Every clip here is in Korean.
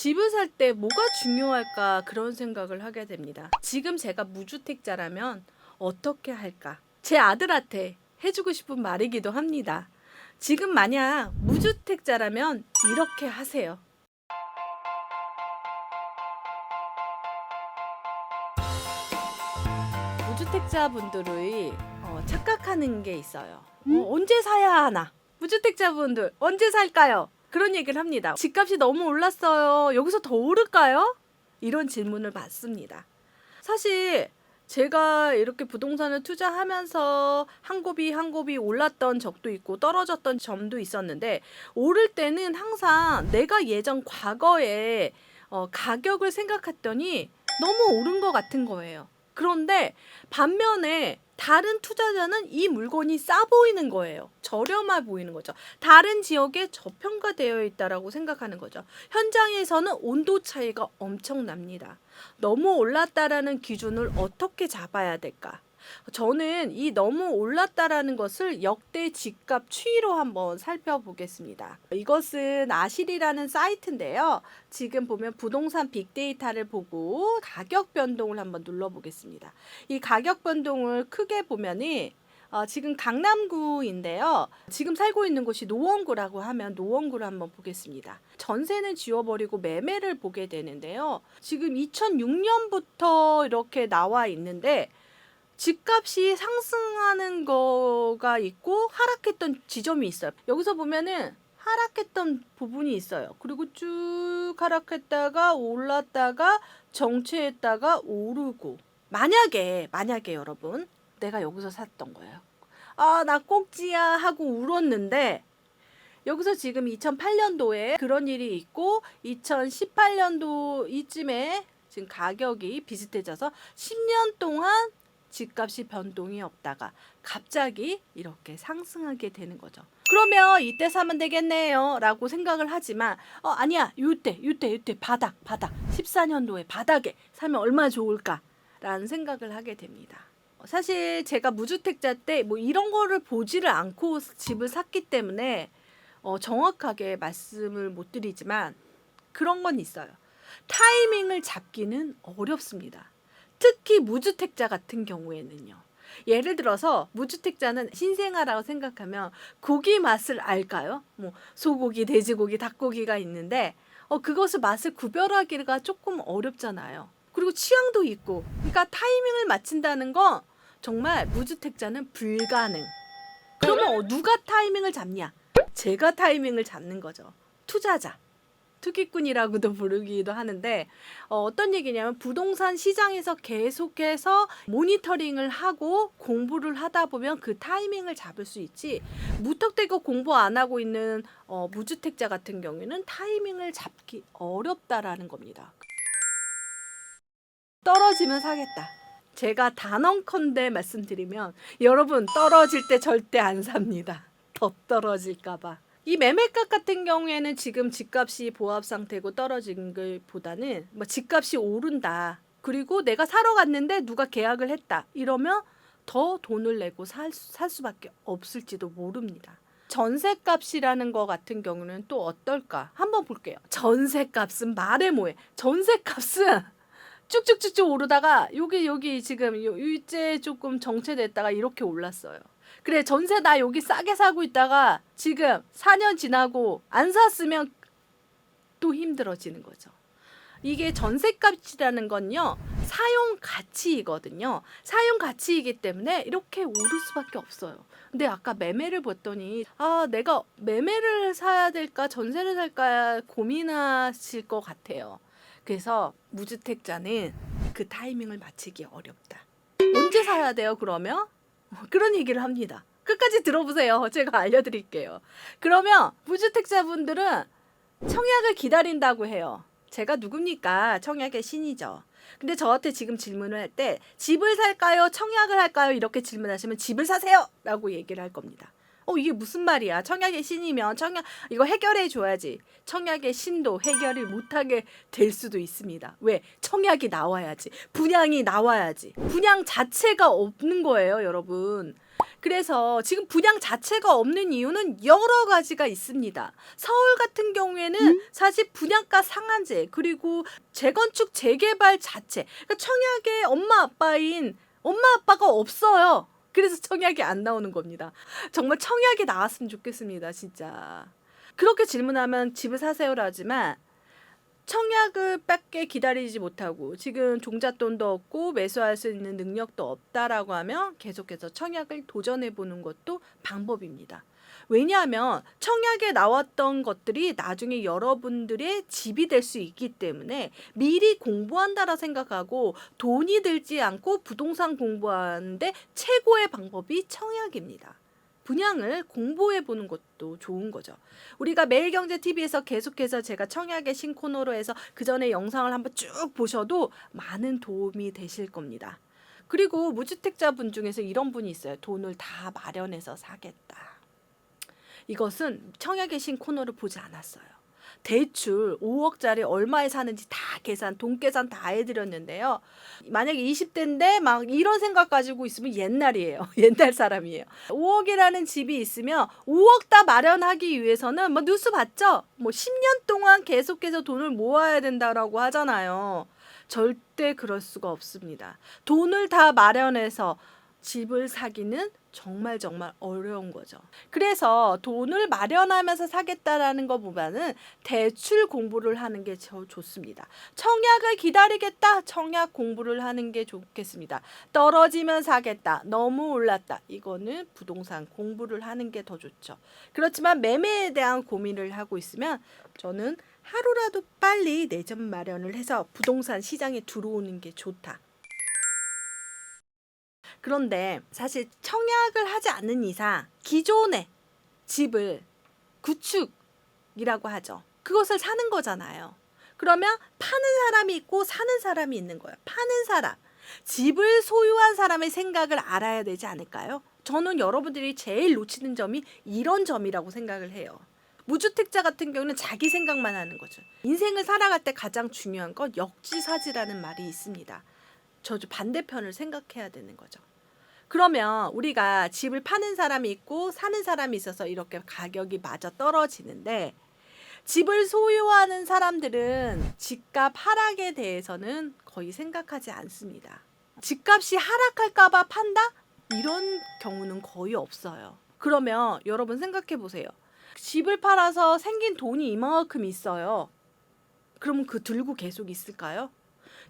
집을 살 때 뭐가 중요할까 그런 생각을 하게 됩니다. 지금 제가 무주택자라면 어떻게 할까? 제 아들한테 해주고 싶은 말이기도 합니다. 지금 만약 무주택자라면 이렇게 하세요. 무주택자분들의 착각하는 게 있어요. 언제 사야 하나? 무주택자분들 언제 살까요? 그런 얘기를 합니다. 집값이 너무 올랐어요. 여기서 더 오를까요? 이런 질문을 받습니다. 사실 제가 이렇게 부동산을 투자하면서 한 곱이 한 곱이 올랐던 적도 있고 떨어졌던 점도 있었는데, 오를 때는 항상 내가 예전 과거에 가격을 생각했더니 너무 오른 것 같은 거예요. 그런데 반면에 다른 투자자는 이 물건이 싸 보이는 거예요. 저렴해 보이는 거죠. 다른 지역에 저평가되어 있다라고 생각하는 거죠. 현장에서는 온도 차이가 엄청납니다. 너무 올랐다라는 기준을 어떻게 잡아야 될까? 저는 이 너무 올랐다라는 것을 역대 집값 추이로 한번 살펴보겠습니다. 이것은 아실이라는 사이트인데요. 지금 보면 부동산 빅데이터를 보고 가격 변동을 한번 눌러보겠습니다. 이 가격 변동을 크게 보면은 지금 강남구인데요. 지금 살고 있는 곳이 노원구라고 하면 노원구를 한번 보겠습니다. 전세는 지워버리고 매매를 보게 되는데요. 지금 2006년부터 이렇게 나와 있는데 집값이 상승하는 거가 있고 하락했던 지점이 있어요. 여기서 보면은 하락했던 부분이 있어요. 그리고 쭉 하락했다가 올랐다가 정체했다가 오르고. 만약에 여러분 내가 여기서 샀던 거예요. 나 꼭지야 하고 울었는데 여기서 지금 2008년도에 그런 일이 있고 2018년도 이쯤에 지금 가격이 비슷해져서 10년 동안 집값이 변동이 없다가 갑자기 이렇게 상승하게 되는 거죠. 그러면 이때 사면 되겠네요 라고 생각을 하지만 아니야, 이때 바닥 14년도에 바닥에 사면 얼마나 좋을까 라는 생각을 하게 됩니다. 사실 제가 무주택자 때 뭐 이런 거를 보지를 않고 집을 샀기 때문에 정확하게 말씀을 못 드리지만 그런 건 있어요. 타이밍을 잡기는 어렵습니다. 특히 무주택자 같은 경우에는요. 예를 들어서 무주택자는 신생아라고 생각하면 고기 맛을 알까요? 뭐 소고기, 돼지고기, 닭고기가 있는데 그것을 맛을 구별하기가 조금 어렵잖아요. 그리고 취향도 있고. 그러니까 타이밍을 맞춘다는 건 정말 무주택자는 불가능. 그러면 누가 타이밍을 잡냐? 제가 타이밍을 잡는 거죠. 투자자. 투기꾼이라고도 부르기도 하는데 어떤 얘기냐면 부동산 시장에서 계속해서 모니터링을 하고 공부를 하다 보면 그 타이밍을 잡을 수 있지, 무턱대고 공부 안 하고 있는 무주택자 같은 경우에는 타이밍을 잡기 어렵다라는 겁니다. 떨어지면 사겠다. 제가 단언컨대 말씀드리면 여러분 떨어질 때 절대 안 삽니다. 더 떨어질까 봐. 이 매매가 같은 경우에는 지금 집값이 보합 상태고 떨어진 것보다는 뭐 집값이 오른다. 그리고 내가 사러 갔는데 누가 계약을 했다. 이러면 더 돈을 내고 살 수밖에 없을지도 모릅니다. 전세값이라는 거 같은 경우는 또 어떨까? 한번 볼게요. 전세값은 말해 뭐해. 전세값은 쭉쭉쭉쭉 오르다가 여기 지금 이제 조금 정체됐다가 이렇게 올랐어요. 그래, 전세 나 여기 싸게 사고 있다가 지금 4년 지나고 안 샀으면 또 힘들어지는 거죠. 이게 전세값이라는 건요, 사용 가치이거든요. 사용 가치이기 때문에 이렇게 오를 수밖에 없어요. 근데 아까 매매를 봤더니 내가 매매를 사야 될까 전세를 살까 고민하실 것 같아요. 그래서 무주택자는 그 타이밍을 맞추기 어렵다. 언제 사야 돼요 그러면? 그런 얘기를 합니다. 끝까지 들어보세요. 제가 알려드릴게요. 그러면 무주택자분들은 청약을 기다린다고 해요. 제가 누굽니까? 청약의 신이죠. 근데 저한테 지금 질문을 할 때 집을 살까요? 청약을 할까요? 이렇게 질문하시면 집을 사세요! 라고 얘기를 할 겁니다. 이게 무슨 말이야? 청약의 신이면 청약 이거 해결해 줘야지. 청약의 신도 해결을 못하게 될 수도 있습니다. 왜? 청약이 나와야지. 분양이 나와야지. 분양 자체가 없는 거예요, 여러분. 그래서 지금 분양 자체가 없는 이유는 여러 가지가 있습니다. 서울 같은 경우에는 사실 분양가 상한제 그리고 재건축 재개발 자체, 그러니까 청약에 엄마 아빠가 없어요. 그래서 청약이 안 나오는 겁니다. 정말 청약이 나왔으면 좋겠습니다. 진짜. 그렇게 질문하면 집을 사세요라 하지만 청약을 밖에 기다리지 못하고 지금 종잣돈도 없고 매수할 수 있는 능력도 없다라고 하면 계속해서 청약을 도전해 보는 것도 방법입니다. 왜냐하면 청약에 나왔던 것들이 나중에 여러분들의 집이 될 수 있기 때문에 미리 공부한다라 생각하고 돈이 들지 않고 부동산 공부하는데 최고의 방법이 청약입니다. 분양을 공부해 보는 것도 좋은 거죠. 우리가 매일경제TV에서 계속해서 제가 청약의 신코너로 해서 그 전에 영상을 한번 쭉 보셔도 많은 도움이 되실 겁니다. 그리고 무주택자분 중에서 이런 분이 있어요. 돈을 다 마련해서 사겠다. 이것은 청약의 신코너를 보지 않았어요. 대출 5억짜리 얼마에 사는지 다 돈 계산 다 해드렸는데요. 만약에 20대인데 막 이런 생각 가지고 있으면 옛날이에요. 옛날 사람이에요. 5억이라는 집이 있으면 5억 다 마련하기 위해서는 뭐 뉴스 봤죠? 뭐 10년 동안 계속해서 돈을 모아야 된다라고 하잖아요. 절대 그럴 수가 없습니다. 돈을 다 마련해서 집을 사기는 정말 어려운 거죠. 그래서 돈을 마련하면서 사겠다라는 것보다는 대출 공부를 하는 게 좋습니다. 청약을 기다리겠다. 청약 공부를 하는 게 좋겠습니다. 떨어지면 사겠다. 너무 올랐다. 이거는 부동산 공부를 하는 게 더 좋죠. 그렇지만 매매에 대한 고민을 하고 있으면 저는 하루라도 빨리 내 집 마련을 해서 부동산 시장에 들어오는 게 좋다. 그런데 사실 청약을 하지 않는 이상 기존의 집을 구축이라고 하죠. 그것을 사는 거잖아요. 그러면 파는 사람이 있고 사는 사람이 있는 거예요. 파는 사람, 집을 소유한 사람의 생각을 알아야 되지 않을까요? 저는 여러분들이 제일 놓치는 점이 이런 점이라고 생각을 해요. 무주택자 같은 경우는 자기 생각만 하는 거죠. 인생을 살아갈 때 가장 중요한 건 역지사지라는 말이 있습니다. 저 반대편을 생각해야 되는 거죠. 그러면 우리가 집을 파는 사람이 있고 사는 사람이 있어서 이렇게 가격이 마저 떨어지는데 집을 소유하는 사람들은 집값 하락에 대해서는 거의 생각하지 않습니다. 집값이 하락할까 봐 판다? 이런 경우는 거의 없어요. 그러면 여러분 생각해 보세요. 집을 팔아서 생긴 돈이 이만큼 있어요. 그러면 그 들고 계속 있을까요?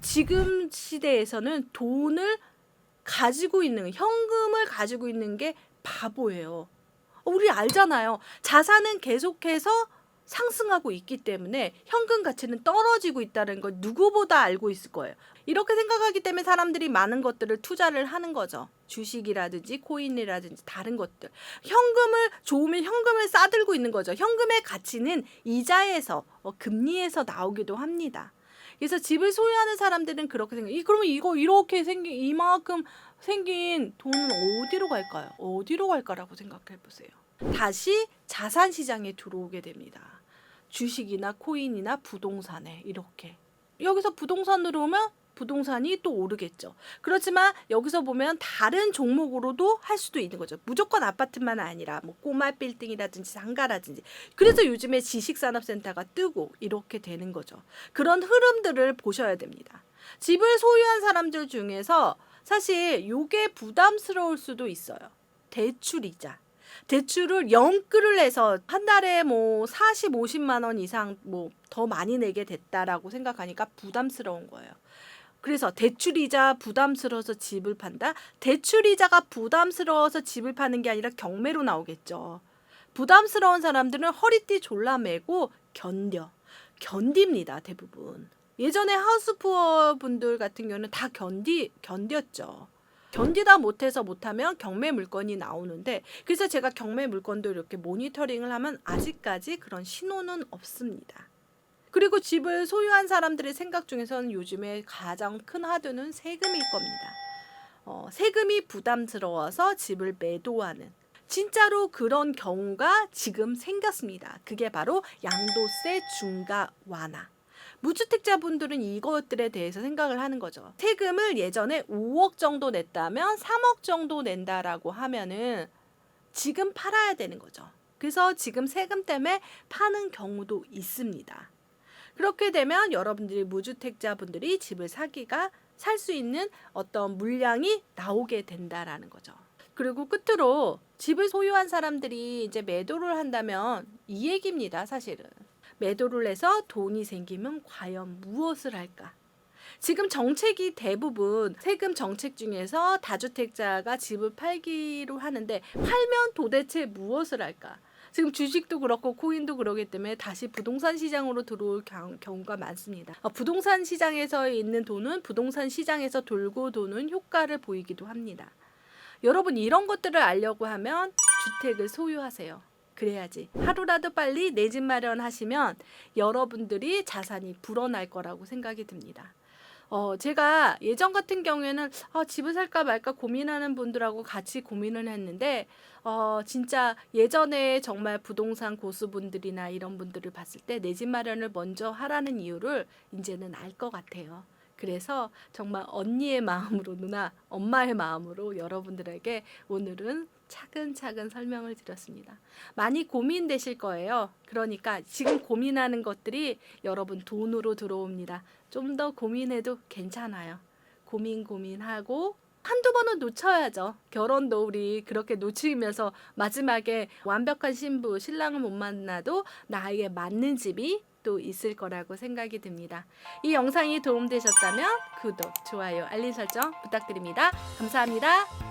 지금 시대에서는 돈을 가지고 있는, 현금을 가지고 있는 게 바보예요. 우리 알잖아요. 자산은 계속해서 상승하고 있기 때문에 현금 가치는 떨어지고 있다는 걸 누구보다 알고 있을 거예요. 이렇게 생각하기 때문에 사람들이 많은 것들을 투자를 하는 거죠. 주식이라든지 코인이라든지 다른 것들. 현금을 좋으면 현금을 싸들고 있는 거죠. 현금의 가치는 이자에서 금리에서 나오기도 합니다. 그래서 집을 소유하는 사람들은 그렇게 생각해요. 그러면 이렇게 생긴 이만큼 생긴 돈은 어디로 갈까요? 어디로 갈까라고 생각해 보세요. 다시 자산 시장에 들어오게 됩니다. 주식이나 코인이나 부동산에 이렇게. 여기서 부동산으로 오면 부동산이 또 오르겠죠. 그렇지만 여기서 보면 다른 종목으로도 할 수도 있는 거죠. 무조건 아파트만 아니라 뭐 꼬마 빌딩이라든지 상가라든지. 그래서 요즘에 지식산업센터가 뜨고 이렇게 되는 거죠. 그런 흐름들을 보셔야 됩니다. 집을 소유한 사람들 중에서 사실 요게 부담스러울 수도 있어요. 대출이자. 대출을 연끌을 해서 한 달에 뭐 40, 50만 원 이상 뭐 더 많이 내게 됐다라고 생각하니까 부담스러운 거예요. 그래서 대출이자 부담스러워서 집을 판다? 대출이자가 부담스러워서 집을 파는 게 아니라 경매로 나오겠죠. 부담스러운 사람들은 허리띠 졸라매고 견딥니다. 대부분. 예전에 하우스푸어 분들 같은 경우는 다 견뎠죠. 견디다 못하면 경매 물건이 나오는데 그래서 제가 경매 물건도 이렇게 모니터링을 하면 아직까지 그런 신호는 없습니다. 그리고 집을 소유한 사람들의 생각 중에서는 요즘에 가장 큰 하도는 세금일 겁니다. 세금이 부담스러워서 집을 매도하는 진짜로 그런 경우가 지금 생겼습니다. 그게 바로 양도세 중과 완화. 무주택자분들은 이것들에 대해서 생각을 하는 거죠. 세금을 예전에 5억 정도 냈다면 3억 정도 낸다라고 하면은 지금 팔아야 되는 거죠. 그래서 지금 세금 때문에 파는 경우도 있습니다. 그렇게 되면 여러분들이 무주택자분들이 집을 살 수 있는 어떤 물량이 나오게 된다라는 거죠. 그리고 끝으로 집을 소유한 사람들이 이제 매도를 한다면 이 얘기입니다, 사실은. 매도를 해서 돈이 생기면 과연 무엇을 할까? 지금 정책이 대부분 세금 정책 중에서 다주택자가 집을 팔기로 하는데 팔면 도대체 무엇을 할까? 지금 주식도 그렇고 코인도 그러기 때문에 다시 부동산 시장으로 들어올 경우가 많습니다. 부동산 시장에서 있는 돈은 부동산 시장에서 돌고 도는 효과를 보이기도 합니다. 여러분 이런 것들을 알려고 하면 주택을 소유하세요. 그래야지 하루라도 빨리 내 집 마련하시면 여러분들이 자산이 불어날 거라고 생각이 듭니다. 제가 예전 같은 경우에는 집을 살까 말까 고민하는 분들하고 같이 고민을 했는데 진짜 예전에 정말 부동산 고수분들이나 이런 분들을 봤을 때 내 집 마련을 먼저 하라는 이유를 이제는 알 것 같아요. 그래서 정말 언니의 마음으로 누나, 엄마의 마음으로 여러분들에게 오늘은 차근차근 설명을 드렸습니다. 많이 고민되실 거예요. 그러니까 지금 고민하는 것들이 여러분 돈으로 들어옵니다. 좀 더 고민해도 괜찮아요. 고민하고 한두 번은 놓쳐야죠. 결혼도 우리 그렇게 놓치면서 마지막에 완벽한 신부, 신랑을 못 만나도 나에게 맞는 집이 또 있을 거라고 생각이 듭니다. 이 영상이 도움되셨다면 구독, 좋아요, 알림 설정 부탁드립니다. 감사합니다.